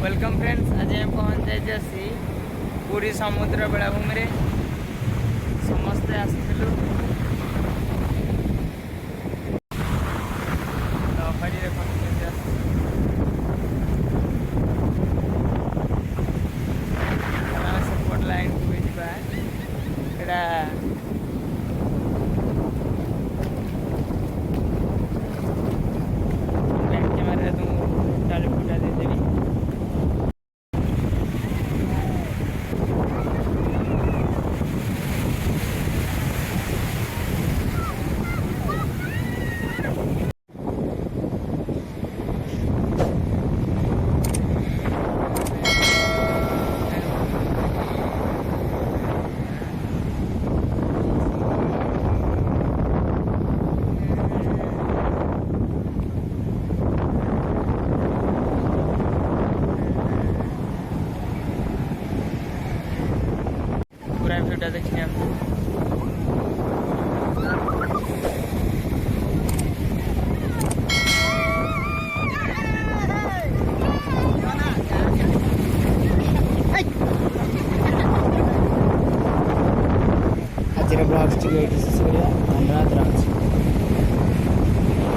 Welcome friends. आज हम पहुँच जाइए पूरी समुद्र बेलाभूमि समस्ते आसलु लहरी सेपट लाइन को भी जावा बैक कैमेरा तुमको टाली फुटा देदेवी। पूरा वीडियो देखिए आप। आज ब्लॉग्स धन्यवाद।